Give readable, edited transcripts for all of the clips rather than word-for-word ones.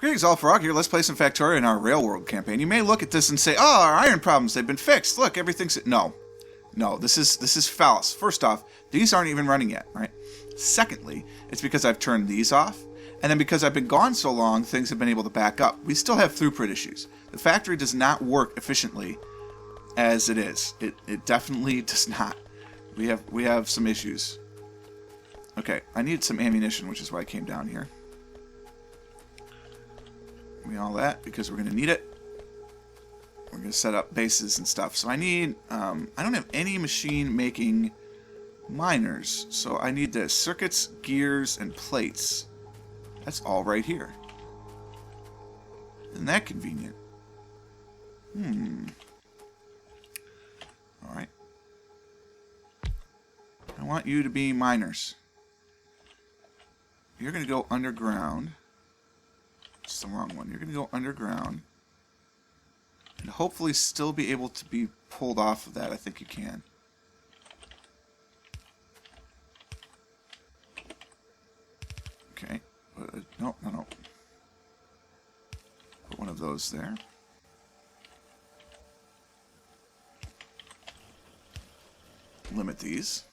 Greetings, all frog here. Let's play some Factorio in our RailWorld campaign. You may look at this and say, "Oh, our iron problems, they've been fixed. Look, everything's..." No. No, this is false. First off, these aren't even running yet, right? Secondly, it's because I've turned these off. And then because I've been gone so long, things have been able to back up. We still have throughput issues. The factory does not work efficiently as it is. It definitely does not. We have some issues. Okay, I need some ammunition, which is why I came down here. Give me all that, because we're going to need it. We're going to set up bases and stuff. So I need... I don't have any machine-making miners. So I need this. Circuits, gears, and plates. That's all right here. Isn't that convenient? Alright. I want you to be miners. You're going to go underground. It's the wrong one. You're going to go underground. And hopefully still be able to be pulled off of that. I think you can. Okay. No. Put one of those there. Limit these.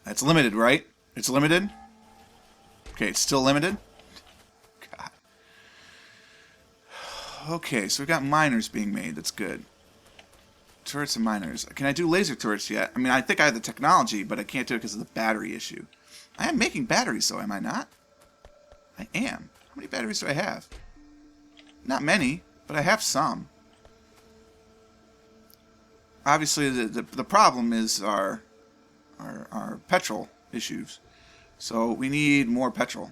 That's limited, right? It's limited? Okay, it's still limited? God. Okay, so we've got miners being made. That's good. Turrets and miners. Can I do laser turrets yet? I mean, I think I have the technology, but I can't do it because of the battery issue. I am making batteries, though, am I not? I am. How many batteries do I have? Not many, but I have some. Obviously, the problem is our petrol issues. So we need more petrol.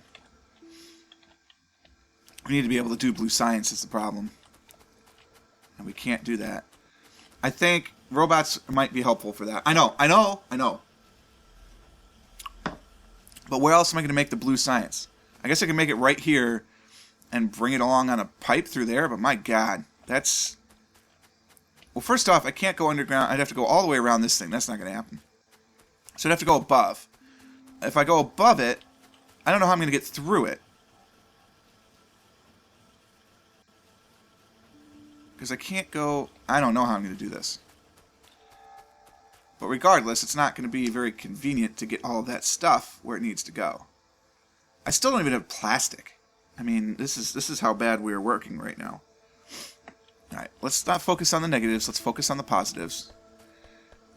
We need to be able to do blue science is the problem. And we can't do that. I think robots might be helpful for that. I know. But where else am I going to make the blue science? I guess I can make it right here and bring it along on a pipe through there, but my God, that's... Well, first off, I can't go underground. I'd have to go all the way around this thing. That's not going to happen. So I'd have to go above. If I go above it, I don't know how I'm going to get through it. Because I can't go... I don't know how I'm going to do this. But regardless, it's not going to be very convenient to get all of that stuff where it needs to go. I still don't even have plastic. I mean, this is how bad we are working right now. Alright, let's not focus on the negatives. Let's focus on the positives.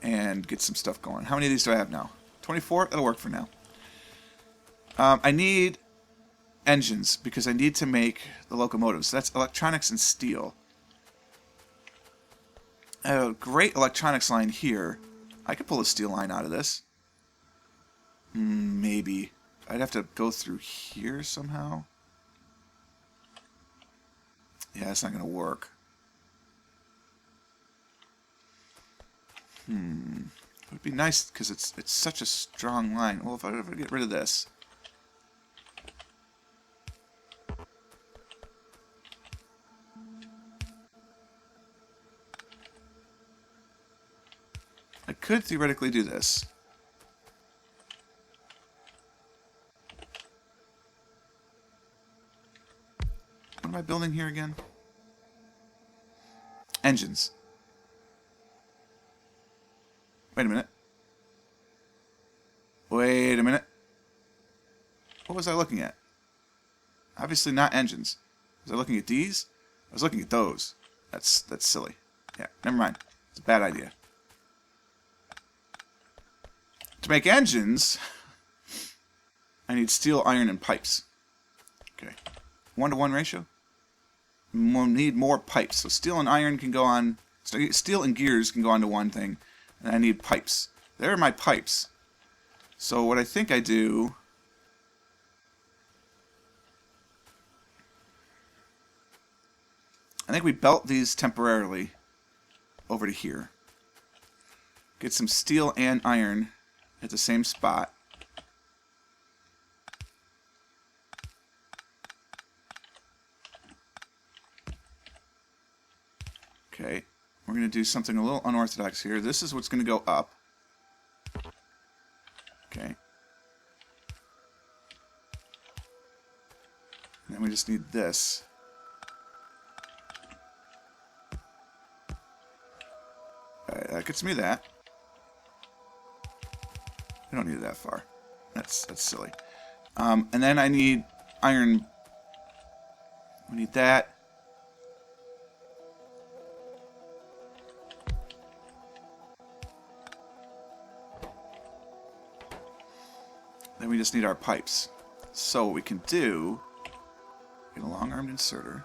And get some stuff going. How many of these do I have now? 24? That'll work for now. I need engines because I need to make the locomotives. So that's electronics and steel. I have a great electronics line here. I could pull a steel line out of this. Maybe. I'd have to go through here somehow. Yeah, that's not going to work. It would be nice because it's such a strong line. Well, if I ever get rid of this. I could theoretically do this. What am I building here again? Engines. Wait a minute. Wait a minute. What was I looking at? Obviously not engines. Was I looking at these? I was looking at those. That's silly. Yeah, never mind. It's a bad idea. To make engines, I need steel, iron, and pipes. Okay. 1-to-1 ratio? We'll need more pipes. So steel and iron can go on... Steel and gears can go onto one thing. And I need pipes. There are my pipes. So what I think I do... I think we belt these temporarily over to here. Get some steel and iron at the same spot. Okay. We're going to do something a little unorthodox here. This is what's going to go up. Okay. And we just need this. Alright, that gets me that. We don't need it that far. That's silly. And then I need iron. We need that. Then we just need our pipes. So what we can do, get a long-armed inserter.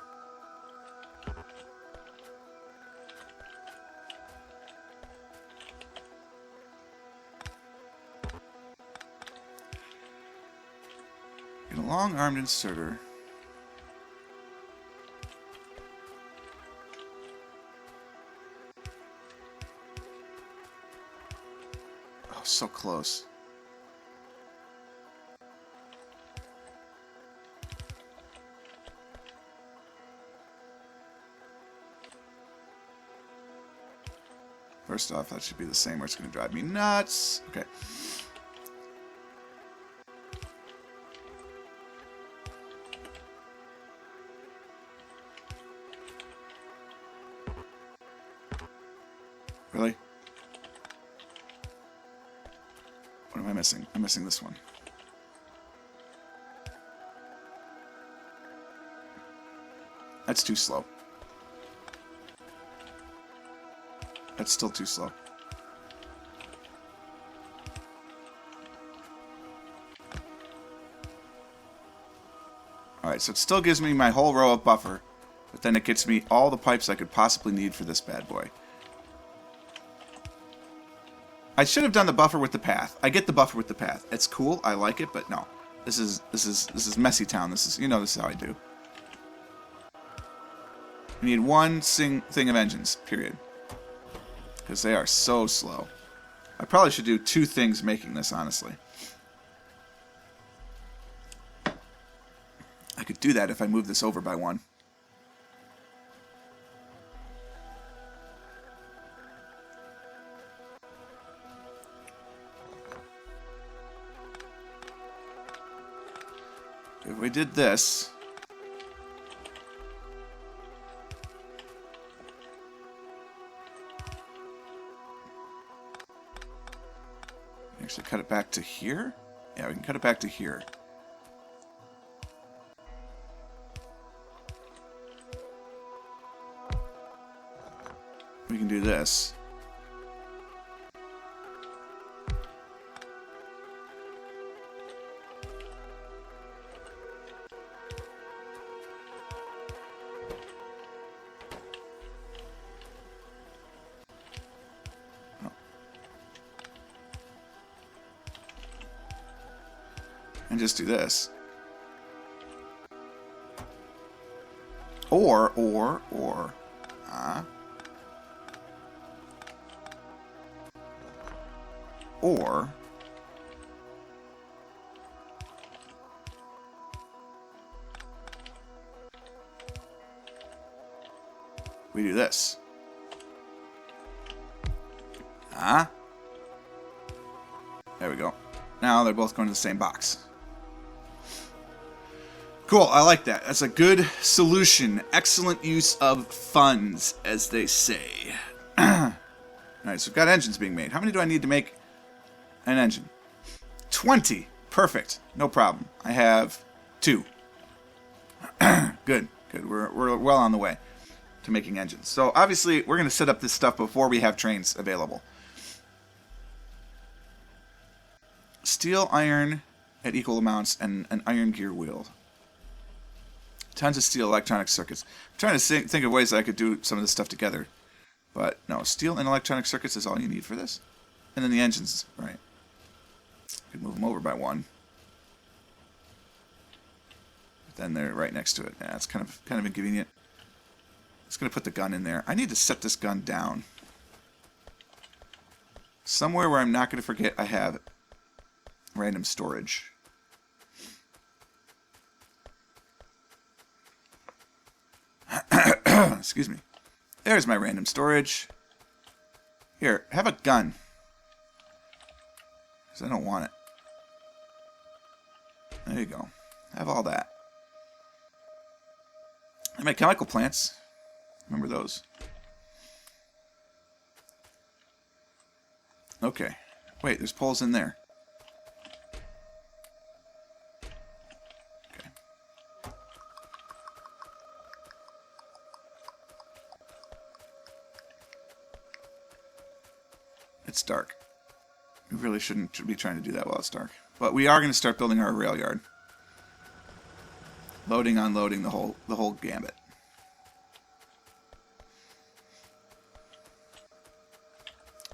Get a long-armed inserter. Oh, so close. First off, that should be the same, or it's going to drive me nuts. Okay. Really? What am I missing? I'm missing this one. That's too slow. That's still too slow. Alright, so it still gives me my whole row of buffer, but then it gets me all the pipes I could possibly need for this bad boy. I should have done the buffer with the path. I get the buffer with the path. It's cool, I like it, but no. This is messy town. This is, you know, this is how I do. We need one thing of engines, period. Because they are so slow. I probably should do 2 things making this, honestly. I could do that if I move this over by 1. If we did this... Actually cut it back to here? Yeah, we can cut it back to here. We can do this. And just do this. Or, we do this. There we go. Now they're both going to the same box. Cool, I like that. That's a good solution. Excellent use of funds, as they say. Alright, so we've got engines being made. How many do I need to make an engine? 20. Perfect. No problem. I have 2. Good. We're well on the way to making engines. So obviously, we're going to set up this stuff before we have trains available. Steel, iron at equal amounts, and an iron gear wheel. Tons of steel electronic circuits. I'm trying to think of ways that I could do some of this stuff together. But no, steel and electronic circuits is all you need for this. And then the engines, right. Could move them over by 1. But then they're right next to it. Yeah, it's kind of inconvenient. Just going to put the gun in there. I need to set this gun down. Somewhere where I'm not going to forget I have random storage. Excuse me. There's my random storage. Here, have a gun. Because I don't want it. There you go. Have all that. I make chemical plants. Remember those. Okay. Wait, there's poles in there. Okay. It's dark. We really shouldn't be trying to do that while it's dark. But we are going to start building our rail yard. Loading, unloading, the whole gambit.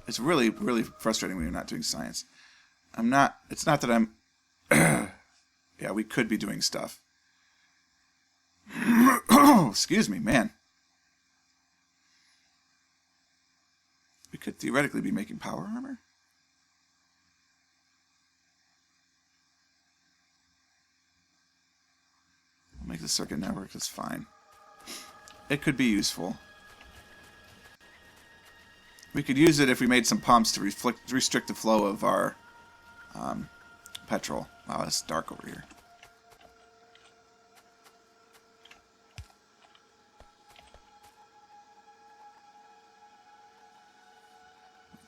It's really, really frustrating when you're not doing science. It's not that I'm... yeah, we could be doing stuff. Excuse me, man. We could theoretically be making power armor. We'll make the circuit network, that's fine. It could be useful. We could use it if we made some pumps to restrict the flow of our petrol. Wow, it's dark over here.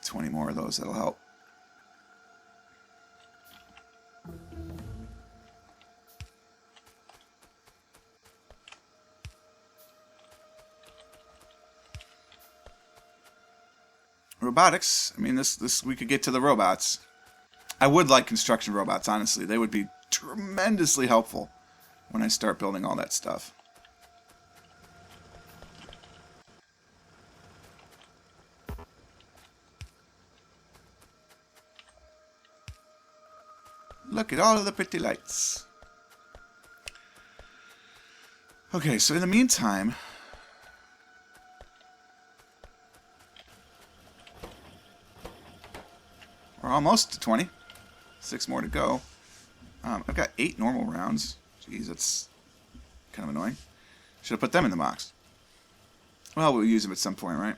$20 more of those, that'll help. Robotics, I mean, this we could get to the robots. I would like construction robots, honestly. They would be tremendously helpful when I start building all that stuff. Look at all of the pretty lights. Okay, so in the meantime... we're almost to 20. 6 more to go. I've got 8 normal rounds. Jeez, that's kind of annoying. Should have put them in the box. Well, we'll use them at some point, right?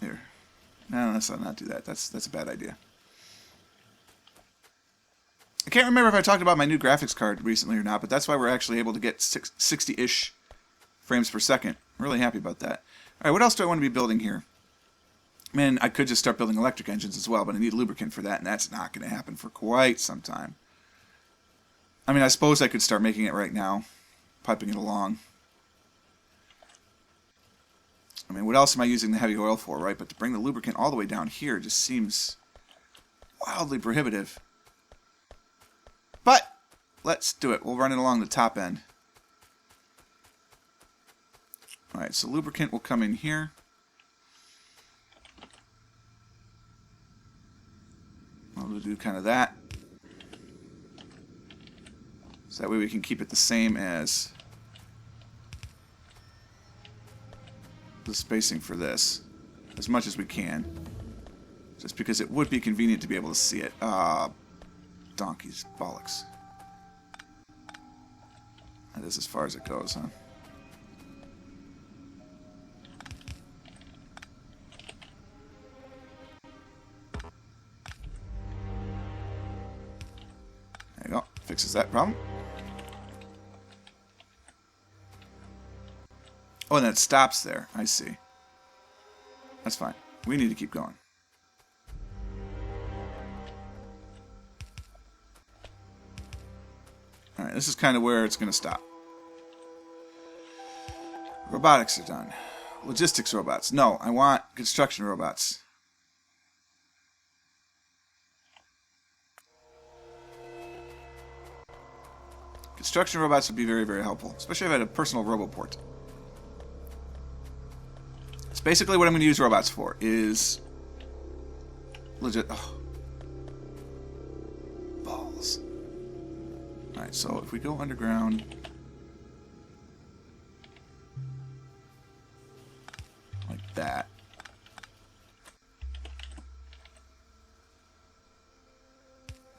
Here. No, let's not do that. That's a bad idea. I can't remember if I talked about my new graphics card recently or not, but that's why we're actually able to get 60-ish frames per second. I'm really happy about that. All right, what else do I want to be building here? Man, I could just start building electric engines as well, but I need lubricant for that, and that's not going to happen for quite some time. I mean, I suppose I could start making it right now, piping it along. I mean, what else am I using the heavy oil for, right? But to bring the lubricant all the way down here just seems wildly prohibitive. But let's do it. We'll run it along the top end. All right, so lubricant will come in here. We'll do kind of that. So that way we can keep it the same as the spacing for this, as much as we can. Just because it would be convenient to be able to see it. Donkey's bollocks. That is as far as it goes, huh? There you go. Fixes that problem. Oh, and then it stops there. I see. That's fine. We need to keep going. Alright, this is kind of where it's going to stop. Robotics are done. Logistics robots. No, I want construction robots. Construction robots would be very, very helpful. Especially if I had a personal roboport. It's basically what I'm going to use robots for. Is... legit... Oh. Balls. Alright, so if we go underground... like that.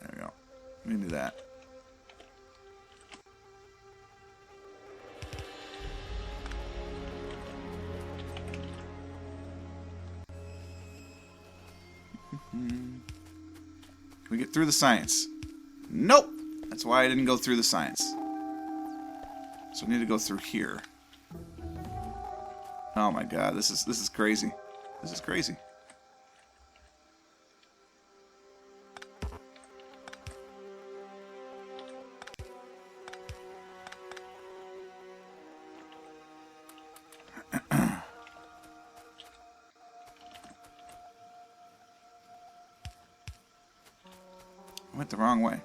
There we go. We can do that. Can we get through the science? Nope! That's why I didn't go through the science. So I need to go through here. Oh my god, this is crazy. This is crazy. I went the wrong way.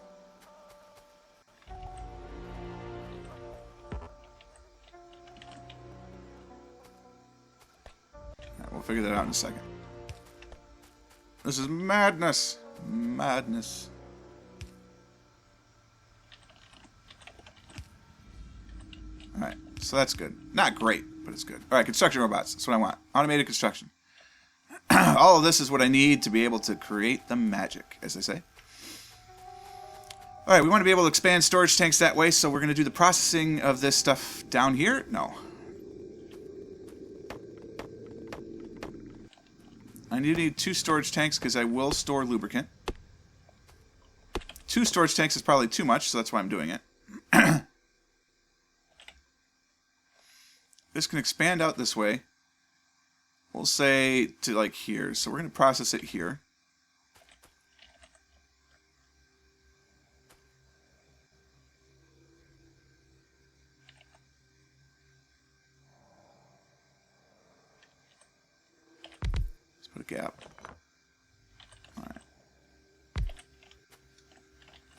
We'll figure that out in a second. This is madness. Madness. Alright, so that's good. Not great, but it's good. Alright, construction robots. That's what I want. Automated construction. All of this is what I need to be able to create the magic, as they say. Alright, we want to be able to expand storage tanks that way, so we're going to do the processing of this stuff down here? No. I do need 2 storage tanks because I will store lubricant. 2 storage tanks is probably too much, so that's why I'm doing it. This can expand out this way. We'll say to like here. So we're going to process it here. Let's put a gap. Alright.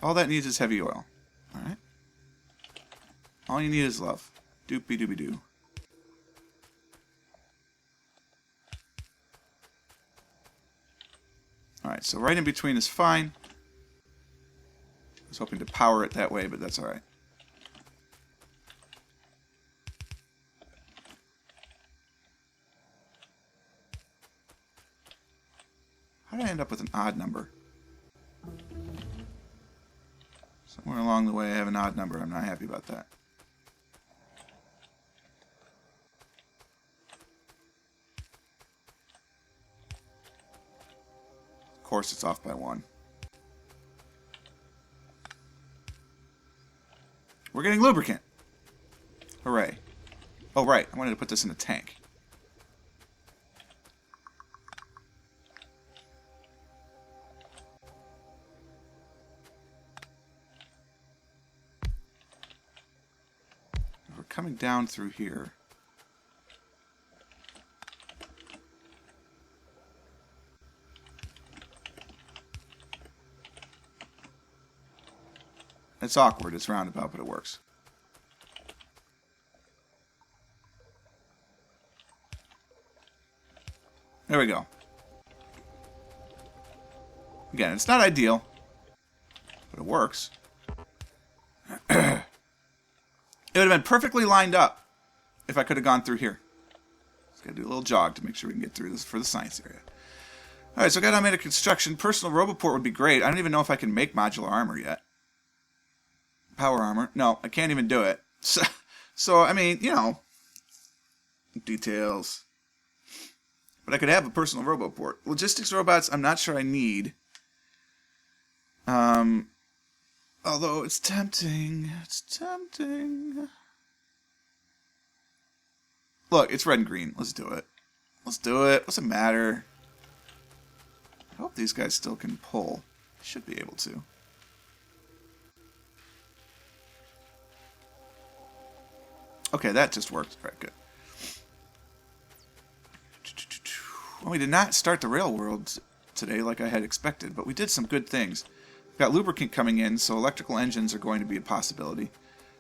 All that needs is heavy oil. Alright. All you need is love. Doopy doopy doo. Alright, so right in between is fine. I was hoping to power it that way, but that's alright. How did I end up with an odd number? Somewhere along the way I have an odd number. I'm not happy about that. Of course it's off by 1. We're getting lubricant. Hooray. Oh right, I wanted to put this in a tank. We're coming down through here. It's awkward, it's roundabout, but it works. There we go. Again, it's not ideal, but it works. It would have been perfectly lined up if I could have gone through here. Just gotta do a little jog to make sure we can get through this for the science area. Alright, so I got automated construction. Personal roboport would be great. I don't even know if I can make modular armor yet. Power armor. No, I can't even do it. So I mean, you know, details. But I could have a personal roboport. Logistics robots, I'm not sure I need. Although it's tempting. It's tempting. Look, it's red and green. Let's do it. Let's do it. What's it matter? I hope these guys still can pull. Should be able to. Okay, that just worked. Alright, good. Well, we did not start the RailWorld today like I had expected, but we did some good things. We've got lubricant coming in, so electrical engines are going to be a possibility.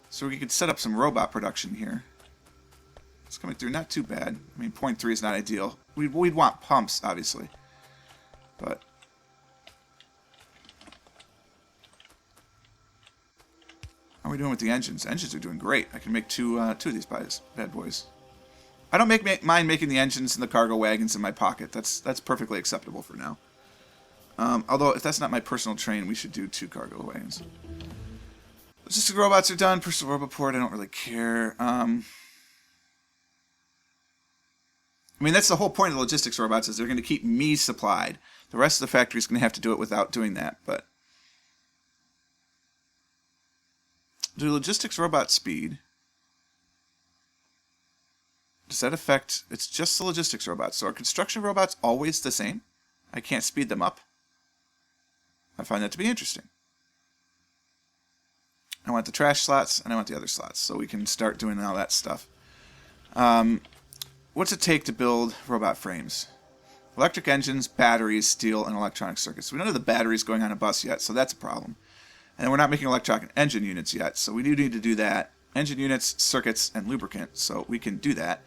So we could set up some robot production here. It's coming through not too bad. I mean, 0.3 is not ideal. We'd want pumps, obviously. But how are we doing with the engines? Engines are doing great. I can make two of these bad boys. I don't mind making the engines and the cargo wagons in my pocket. That's perfectly acceptable for now. Although, if that's not my personal train, we should do 2 cargo wagons. Logistic robots are done. Personal roboport, I don't really care. I mean, that's the whole point of the logistics robots, is they're going to keep me supplied. The rest of the factory is going to have to do it without doing that, but do logistics robot speed. Does that affect... It's just the logistics robots. So are construction robots always the same? I can't speed them up. I find that to be interesting. I want the trash slots, and I want the other slots, so we can start doing all that stuff. What's it take to build robot frames? Electric engines, batteries, steel, and electronic circuits. We don't have the batteries going on a bus yet, so that's a problem. And we're not making electronic engine units yet, so we do need to do that. Engine units, circuits, and lubricant, so we can do that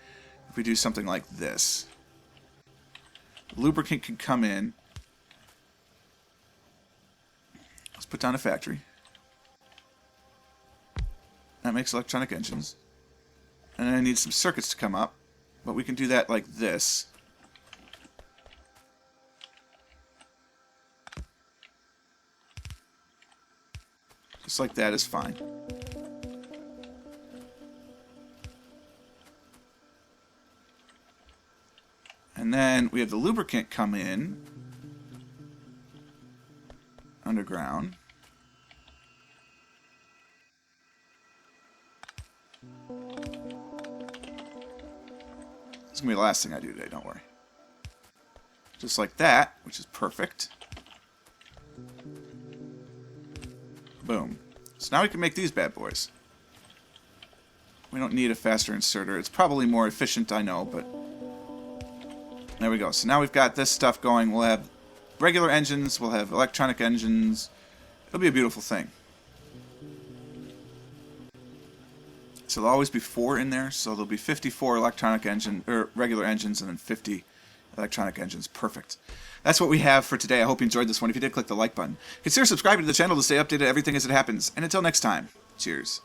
if we do something like this. Lubricant can come in. Let's put down a factory. That makes electronic engines. And then I need some circuits to come up, but we can do that like this. Just like that is fine. And then we have the lubricant come in underground. It's going to be the last thing I do today, don't worry. Just like that, which is perfect. Boom. So now we can make these bad boys. We don't need a faster inserter. It's probably more efficient, I know, but... There we go. So now we've got this stuff going. We'll have regular engines. We'll have electronic engines. It'll be a beautiful thing. So there'll always be 4 in there. So there'll be 54 electronic engine or regular engines and then 50 electronic engines. Perfect. That's what we have for today. I hope you enjoyed this one. If you did, click the like button. Consider subscribing to the channel to stay updated on everything as it happens. And until next time, cheers.